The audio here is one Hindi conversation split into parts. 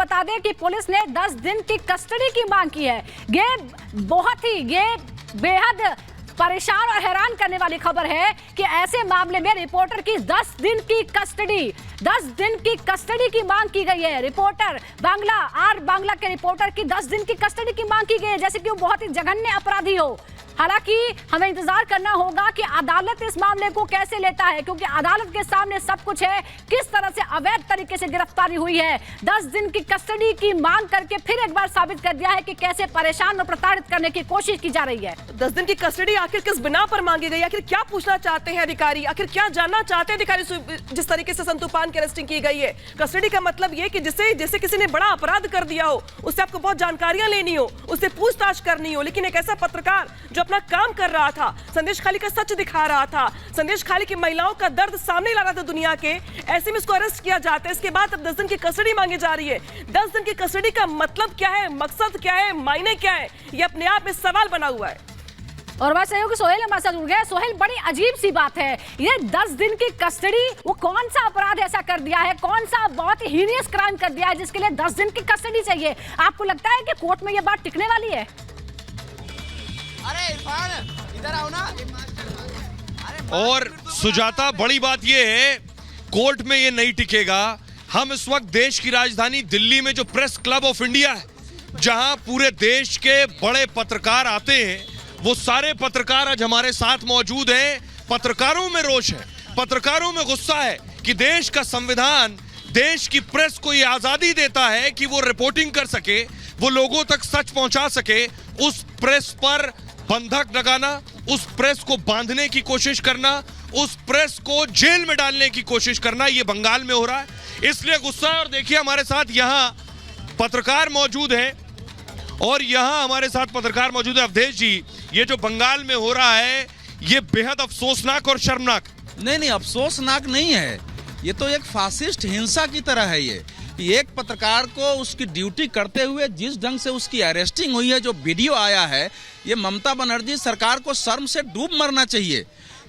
बता दें कि पुलिस ने 10 दिन की कस्टडी की मांग की है। ये बेहद परेशान और हैरान करने वाली खबर है कि ऐसे मामले में रिपोर्टर की 10 दिन की कस्टडी की मांग की गई है। रिपोर्टर बांग्ला के रिपोर्टर की 10 दिन की कस्टडी की मांग की गई है, जैसे कि वो बहुत ही जघन्य अपराधी हो। हालांकि हमें इंतजार करना होगा कि अदालत इस मामले को कैसे लेता है, क्योंकि अदालत के सामने सब कुछ है। किस तरह से अवैध तरीके से गिरफ्तारी हुई है, 10 दिन की कस्टडी की मांग करके फिर एक बार साबित कर दिया है कि कैसे परेशान और प्रताड़ित करने की कोशिश की जा रही है। 10 दिन की कस्टडी आखिर किस बिना पर मांगी गई? आखिर क्या पूछना चाहते हैं अधिकारी? आखिर क्या जानना चाहते हैं अधिकारी? जिस तरीके से संतू पान की अरेस्टिंग की गई है, कस्टडी का मतलब ये कि जैसे किसी ने बड़ा अपराध कर दिया हो, उससे आपको बहुत जानकारियां लेनी हो, उससे पूछताछ करनी हो। लेकिन एक ऐसा पत्रकार जो अपना काम कर रहा था, संदेश खाली का सच दिखा रहा था, संदेश खाली की महिलाओं का दर्द सामने ला रहा था दुनिया के, ऐसे में इसको अरेस्ट किया जाता है। इसके बाद अब 10 दिन की कस्टडी मांगी जा रही है। 10 दिन की कस्टडी का मतलब क्या है, मकसद क्या है, मायने क्या है, ये अपने आप में सवाल बना हुआ है। और बात सही हो कि सोहेल हमारे साथ जुड़ गया। सोहेल, बड़ी अजीब सी बात है ये 10 दिन की कस्टडी। वो कौन सा अपराध ऐसा कर दिया है, कौन सा बहुत ही हीनियस क्राइम कर दिया है जिसके लिए 10 दिन की कस्टडी चाहिए? आपको लगता है कि कोर्ट में ये बात टिकने वाली है? अरे इरफान, इधर आओ ना। और सुजाता, बड़ी बात यह है कोर्ट में ये नहीं टिकेगा। हम इस वक्त देश की राजधानी दिल्ली में जो प्रेस क्लब ऑफ इंडिया है, जहां पूरे देश के बड़े पत्रकार आते हैं, वो सारे पत्रकार आज हमारे साथ मौजूद हैं। पत्रकारों में रोष है, पत्रकारों में गुस्सा है कि देश का संविधान देश की प्रेस को ये आजादी देता है कि वो रिपोर्टिंग कर सके, वो लोगों तक सच पहुंचा सके। उस प्रेस पर बंधक लगाना, उस प्रेस को बांधने की कोशिश करना, उस प्रेस को जेल में डालने की कोशिश करना, ये बंगाल में हो रहा है। इसलिए गुस्सा है। और देखिए हमारे साथ यहां पत्रकार मौजूद हैं, और यहां हमारे साथ पत्रकार मौजूद है अवधेश जी। ये जो बंगाल में हो रहा है ये बेहद अफसोसनाक और शर्मनाक। नहीं, अफसोसनाक नहीं है, ये तो एक फासिस्ट हिंसा की तरह है। ये एक पत्रकार को उसकी ड्यूटी करते हुए जिस ढंग से उसकी अरेस्टिंग हुई है, जो वीडियो आया है, ये ममता बनर्जी सरकार को शर्म से डूब मरना चाहिए।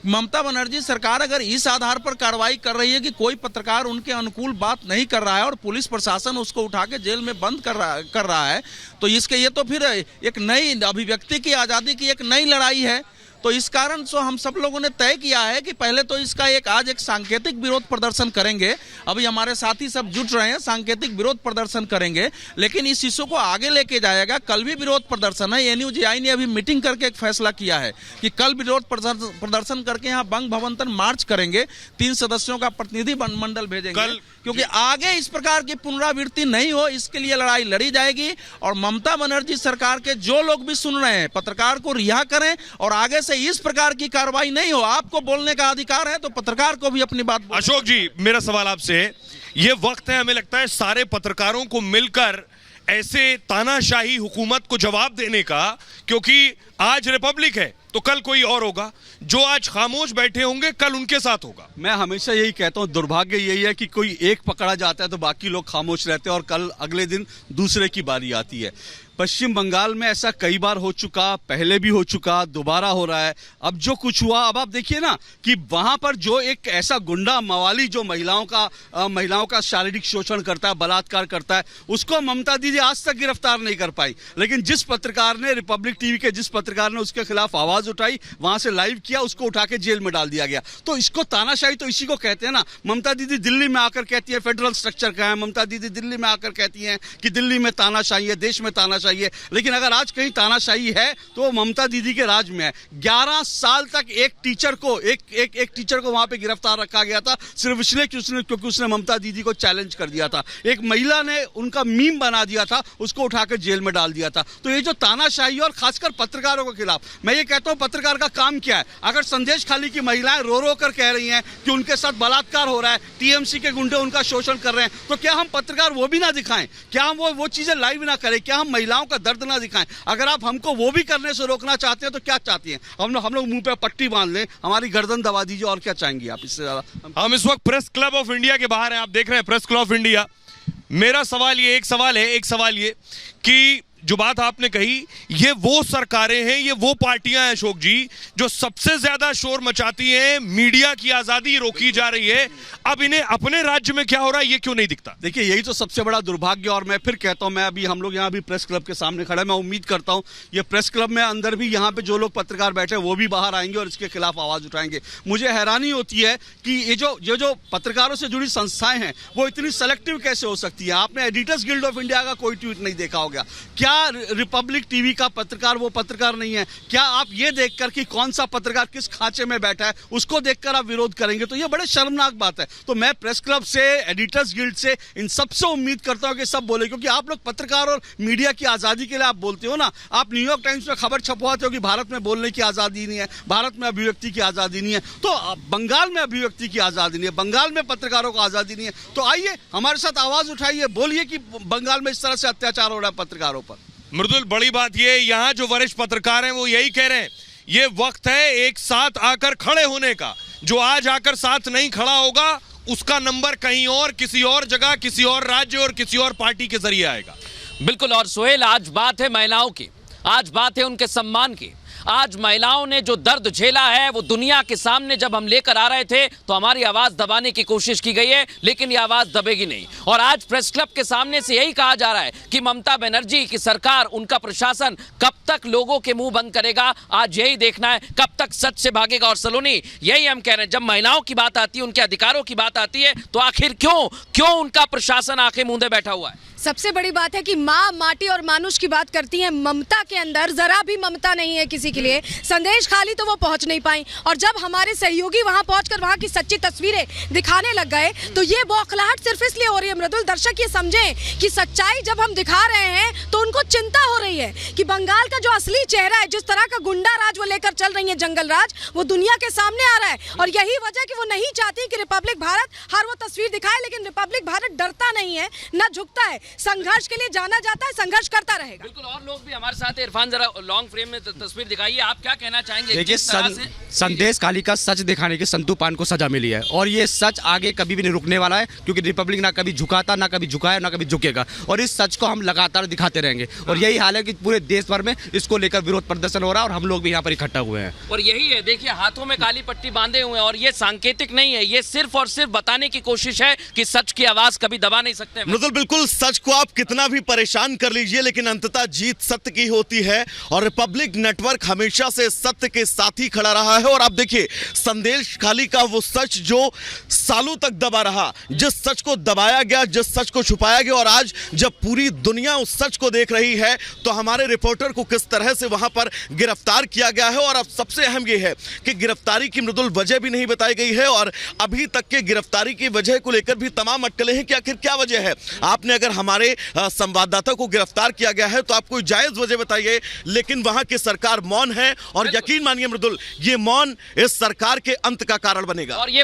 ममता बनर्जी सरकार अगर इस आधार पर कार्रवाई कर रही है कि कोई पत्रकार उनके अनुकूल बात नहीं कर रहा है और पुलिस प्रशासन उसको उठा के जेल में बंद कर रहा है, तो इसके ये तो फिर एक नई अभिव्यक्ति की आज़ादी की एक नई लड़ाई है। तो इस कारण से हम सब लोगों ने तय किया है कि पहले तो इसका आज एक सांकेतिक विरोध प्रदर्शन करेंगे। अभी हमारे साथी सब जुट रहे हैं, सांकेतिक विरोध प्रदर्शन करेंगे, लेकिन इस इशू को आगे लेके जाएगा। कल भी विरोध प्रदर्शन है। एनयूजीआई ने अभी मीटिंग करके एक फैसला किया है कि कल विरोध प्रदर्शन करके यहाँ बंग भवन तक मार्च करेंगे। 3 सदस्यों का प्रतिनिधि मंडल भेजेंगे, क्योंकि आगे इस प्रकार की पुनरावृत्ति नहीं हो, इसके लिए लड़ाई लड़ी जाएगी। और ममता बनर्जी सरकार के जो लोग भी सुन रहे हैं, पत्रकार को रिहा करें और आगे से इस प्रकार की कार्रवाई नहीं हो। आपको बोलने का अधिकार है तो पत्रकार को भी अपनी बात। अशोक जी, मेरा सवाल आपसे है, ये वक्त है हमें लगता है सारे पत्रकारों को मिलकर ऐसे तानाशाही हुकूमत को जवाब देने का, क्योंकि आज रिपब्लिक है तो कल कोई और होगा। जो आज खामोश बैठे होंगे कल उनके साथ होगा। मैं हमेशा यही कहता हूं, दुर्भाग्य यही है कि कोई एक पकड़ा जाता है तो बाकी लोग खामोश रहते हैं और कल अगले दिन दूसरे की बारी आती है। पश्चिम बंगाल में ऐसा कई बार हो चुका, पहले भी हो चुका, दोबारा हो रहा है। अब जो कुछ हुआ, अब आप देखिए ना कि वहां पर जो एक ऐसा गुंडा मवाली जो महिलाओं का शारीरिक शोषण करता है, बलात्कार करता है, उसको ममता दीदी आज तक गिरफ्तार नहीं कर पाई। लेकिन जिस पत्रकार ने, रिपब्लिक टीवी के जिस पत्रकार ने उसके खिलाफ आवाज उठाई, वहां से लाइव किया, उसको उठा के जेल में डाल दिया गया। तो इसको तानाशाही तो इसी को कहते हैं ना। ममता दीदी दिल्ली में आकर कहती है फेडरल स्ट्रक्चर का है, ममता दीदी दिल्ली में आकर कहती है कि दिल्ली में तानाशाही है, देश में तानाशाही है। लेकिन अगर आज कहीं तानाशाही है तो ममता दीदी के राज में है। 11 साल तक एक टीचर को वहां पे गिरफ्तार रखा गया था, सिर्फ इसलिए क्योंकि उसने ममता दीदी को चैलेंज कर दिया था। एक महिला ने उनका मीम बना दिया था, उसको उठाकर जेल में डाल दिया था। तो ये जो तानाशाही और खासकर पत्रकारों के खिलाफ, मैं ये कहता हूं पत्रकार का काम क्या है? अगर संदेश खाली की महिलाएं रो रो कर कह रही हैं कि उनके साथ बलात्कार हो रहा है, टीएमसी के गुंडे उनका शोषण कर रहे हैं, तो क्या हम पत्रकार वो भी ना दिखाएं? क्या हम वो चीजें लाइव ना करें? क्या हम महिलाओं का दर्द ना दिखाएं? अगर आप हमको वो भी करने से रोकना चाहते हैं तो क्या चाहती हैं? हम लोग मुंह पे पट्टी बांध लें, हमारी गर्दन दबा दीजिए, और क्या चाहेंगी आप इससे ज्यादा? हम इस वक्त प्रेस क्लब ऑफ इंडिया के बाहर हैं, आप देख रहे हैं प्रेस क्लब ऑफ इंडिया। मेरा सवाल ये, एक सवाल है कि जो बात आपने कही, ये वो सरकारें हैं, ये वो पार्टियां हैं अशोक जी, जो सबसे ज्यादा शोर मचाती हैं, मीडिया की आजादी रोकी जा रही है। अब इन्हें अपने राज्य में क्या हो रहा है ये क्यों नहीं दिखता? देखिए, यही तो सबसे बड़ा दुर्भाग्य। और मैं फिर कहता हूं, मैं अभी हम लोग यहाँ भी प्रेस क्लब के सामने खड़े, मैं उम्मीद करता हूं ये प्रेस क्लब में अंदर भी यहाँ पे जो लोग पत्रकार बैठे वो भी बाहर आएंगे और इसके खिलाफ आवाज उठाएंगे। मुझे हैरानी होती है कि ये जो पत्रकारों से जुड़ी संस्थाएं हैं वो इतनी सेलेक्टिव कैसे हो सकती है। आपने एडिटर्स गिल्ड ऑफ इंडिया का कोई ट्वीट नहीं देखा होगा क्या? रिपब्लिक टीवी का पत्रकार वो पत्रकार नहीं है क्या? आप ये देखकर कि कौन सा पत्रकार किस खांचे में बैठा है उसको देखकर आप विरोध करेंगे तो ये बड़े शर्मनाक बात है। तो मैं प्रेस क्लब से, एडिटर्स गिल्ड से, इन सबसे उम्मीद करता हूं कि सब बोले, क्योंकि आप लोग पत्रकार और मीडिया की आजादी के लिए आप बोलते हो ना। आप न्यूयॉर्क टाइम्स में खबर छपवाते हो कि भारत में बोलने की आजादी नहीं है, भारत में अभिव्यक्ति की आजादी नहीं है, तो बंगाल में अभिव्यक्ति की आजादी नहीं है, बंगाल में पत्रकारों को आजादी नहीं है। तो आइए हमारे साथ आवाज उठाइए, बोलिए कि बंगाल में इस तरह से अत्याचार हो रहा है पत्रकारों पर। मृदुल, बड़ी बात ये, यहाँ जो वरिष्ठ पत्रकार हैं वो यही कह रहे हैं, ये वक्त है एक साथ आकर खड़े होने का। जो आज आकर साथ नहीं खड़ा होगा उसका नंबर कहीं और, किसी और जगह, किसी और राज्य और किसी और पार्टी के जरिए आएगा। बिल्कुल। और सोहेल, आज बात है महिलाओं की, आज बात है उनके सम्मान की। आज महिलाओं ने जो दर्द झेला है वो दुनिया के सामने जब हम लेकर आ रहे थे तो हमारी आवाज दबाने की कोशिश की गई है, लेकिन ये आवाज दबेगी नहीं। और आज प्रेस क्लब के सामने से यही कहा जा रहा है कि ममता बनर्जी की सरकार, उनका प्रशासन कब तक लोगों के मुंह बंद करेगा, आज यही देखना है, कब तक सच से भागेगा। और सलोनी, यही हम कह रहे हैं, जब महिलाओं की बात आती है, उनके अधिकारों की बात आती है, तो आखिर क्यों उनका प्रशासन आंखें मूंदे बैठा हुआ है? सबसे बड़ी बात है कि माँ, माटी और मानुष की बात करती है, ममता के अंदर जरा भी ममता नहीं है किसी के लिए। संदेश खाली तो वो पहुंच नहीं पाई, और जब हमारे सहयोगी वहां पहुंचकर वहां की सच्ची तस्वीरें दिखाने लग गए तो ये बौखलाहट सिर्फ इसलिए हो रही है मृदुल, दर्शक ये समझें कि सच्चाई जब हम दिखा रहे हैं तो उनको चिंता हो रही है कि बंगाल का जो असली चेहरा है, जिस तरह का गुंडा राज वो लेकर चल रही है, जंगल राज, वो दुनिया के सामने आ रहा है। और यही वजह कि वो नहीं चाहती कि रिपब्लिक भारत हर वो तस्वीर दिखाए, लेकिन रिपब्लिक भारत डरता नहीं है, न झुकता है, संघर्ष के लिए जाना जाता है, संघर्ष करता रहेगा। बिल्कुल। और लोग भी हमारे साथ हैं। इरफान, जरा लॉन्ग फ्रेम में तस्वीर दिखाइए, आप क्या कहना चाहेंगे? देखिए, संदेश खाली का सच दिखाने की संतू पान को सजा मिली है, और ये सच आगे कभी भी नहीं रुकने वाला है, क्योंकि रिपब्लिक ना कभी झुकाता, ना कभी झुकाया, ना कभी झुकेगा, और इस सच को हम लगातार दिखाते रहेंगे। और यही हाल है कि पूरे देश भर में इसको लेकर विरोध प्रदर्शन हो रहा है, और हम लोग भी यहाँ पर इकट्ठा हुए हैं। और यही है, देखिए हाथों में काली पट्टी बांधे हुए हैं, और ये सांकेतिक नहीं है, ये सिर्फ और सिर्फ बताने की कोशिश है कि सच की आवाज कभी दबा नहीं सकते। बिल्कुल, सच को आप कितना भी परेशान कर लीजिए, लेकिन अंततः जीत सत्य की होती है, और रिपब्लिक नेटवर्क हमेशा से सत्य के साथ ही खड़ा रहा है। और आप देखिए, संदेश खाली का वो सच जो सालों तक दबा रहा, जिस सच को दबाया गया, जिस सच को छुपाया गया, और आज जब पूरी दुनिया उस सच को देख रही है तो हमारे रिपोर्टर को किस तरह से वहां पर गिरफ्तार किया गया है। और अब सबसे अहम यह है कि गिरफ्तारी की मृदुल वजह भी नहीं बताई गई है, और अभी तक के गिरफ्तारी की वजह को लेकर भी तमाम अटकलें हैं कि आखिर क्या वजह है। आपने अगर हमारे संवाददाता को गिरफ्तार किया गया है तो आप कोई जायज वजह बताइए, लेकिन वहां की सरकार मौन है, और यकीन मानिए मृदुल, ये मौन इस सरकार के अंत का कारण बनेगा। और ये